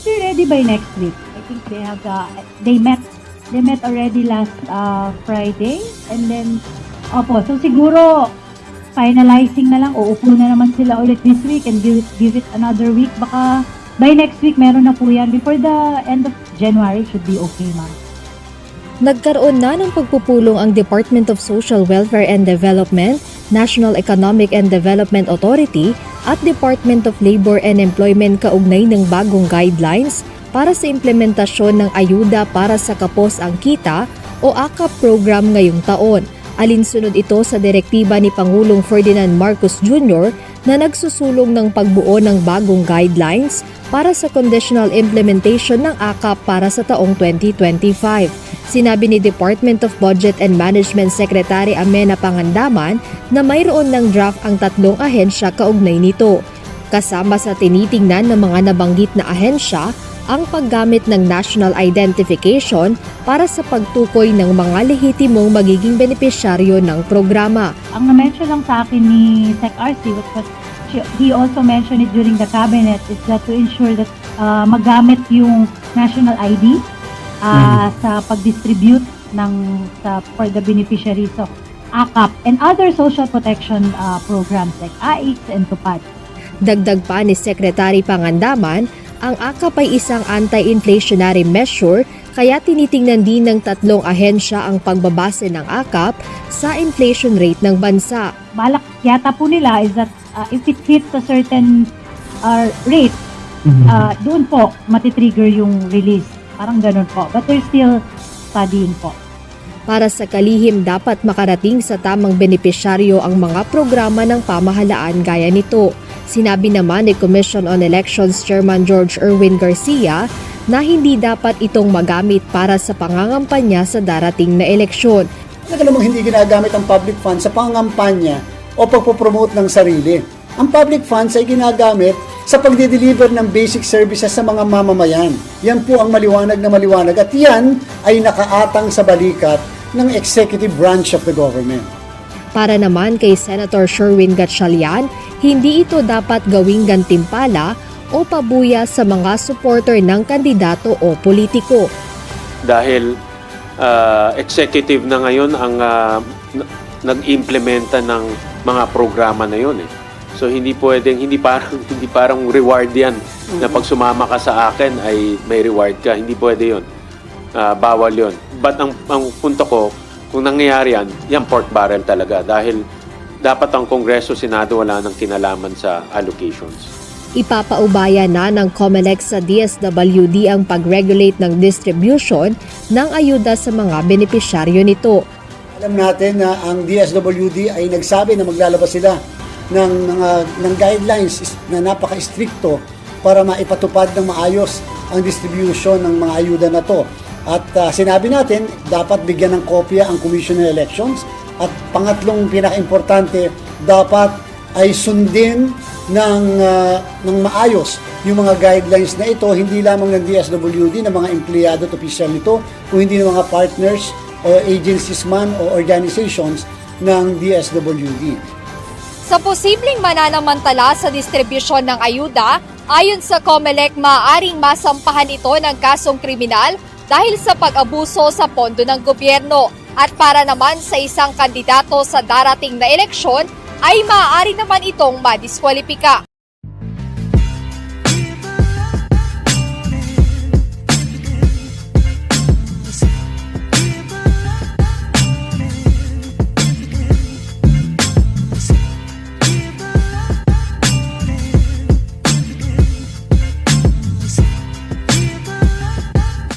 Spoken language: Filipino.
should be ready by next week. I think they met already last Friday, and then so siguro finalizing na lang, uupo na naman sila ulit this week and give it another week. Baka by next week meron na po yan. Before the end of January should be okay, ma'am. Nagkaroon na ng pagpupulong ang Department of Social Welfare and Development, National Economic and Development Authority at Department of Labor and Employment kaugnay ng bagong guidelines para sa implementasyon ng ayuda para sa kapos ang kita o AKAP program ngayong taon. Alinsunod ito sa direktiba ni Pangulong Ferdinand Marcos Jr. na nagsusulong ng pagbuo ng bagong guidelines para sa conditional implementation ng AKAP para sa taong 2025. Sinabi ni Department of Budget and Management Secretary Amena Pangandaman na mayroon ng draft ang tatlong ahensya kaugnay nito. Kasama sa tinitingnan ng mga nabanggit na ahensya ang paggamit ng national identification para sa pagtukoy ng mga lehitimong magiging benepisyaryo ng programa. Ang na-mention lang sa akin ni Sec. RC, he also mentioned it during the cabinet, is that to ensure that magamit yung national ID sa pag-distribute for the beneficiaries of AKAP and other social protection programs like AIX and TUPAD. Dagdag pa ni Secretary Pangandaman, ang AKAP ay isang anti-inflationary measure kaya tinitingnan din ng tatlong ahensya ang pagbabase ng AKAP sa inflation rate ng bansa. Balak yata po nila is that if it hits a certain rate, doon po matitrigger yung release. Parang ganun po. But they're still studying po. Para sa kalihim, dapat makarating sa tamang benepisyaryo ang mga programa ng pamahalaan gaya nito. Sinabi naman ni Commission on Elections Chairman George Erwin Garcia na hindi dapat itong magamit para sa pangangampanya sa darating na eleksyon. Talaga namang hindi ginagamit ang public funds sa pangangampanya o pagpopromote ng sarili. Ang public funds ay ginagamit sa pagde-deliver ng basic services sa mga mamamayan. Yan po ang maliwanag na maliwanag at yan ay nakaatang sa balikat ng executive branch of the government. Para naman kay Senator Sherwin Gatchalian, hindi ito dapat gawing gantimpala o pabuya sa mga supporter ng kandidato o politiko. Dahil executive na ngayon ang nag-implementa ng mga programa na yun. So hindi parang reward yan na pag sumama ka sa akin ay may reward ka. Hindi pwede yun. Bawal yun. But ang punto ko, kung nangyayari yan pork barrel talaga dahil dapat ang Kongreso, Senado wala nang kinalaman sa allocations. Ipapaubaya na ng COMELEC sa DSWD ang pag-regulate ng distribution ng ayuda sa mga benepisyaryo nito. Alam natin na ang DSWD ay nagsabi na maglalabas sila ng guidelines na napaka-stricto para maipatupad ng maayos ang distribution ng mga ayuda na to. At sinabi natin, dapat bigyan ng kopya ang Commission on Elections. At pangatlong pinaka-importante, dapat ay sundin ng maayos yung mga guidelines na ito, hindi lamang ng DSWD, ng mga empleyado at opisyal nito, kung hindi ng mga partners o agencies man o organizations ng DSWD. Sa posibleng mananamantala sa distribusyon ng ayuda, ayon sa COMELEC, maaaring masampahan ito ng kasong kriminal dahil sa pag-abuso sa pondo ng gobyerno. At para naman sa isang kandidato sa darating na eleksyon, ay maaari naman itong madiskwalipika.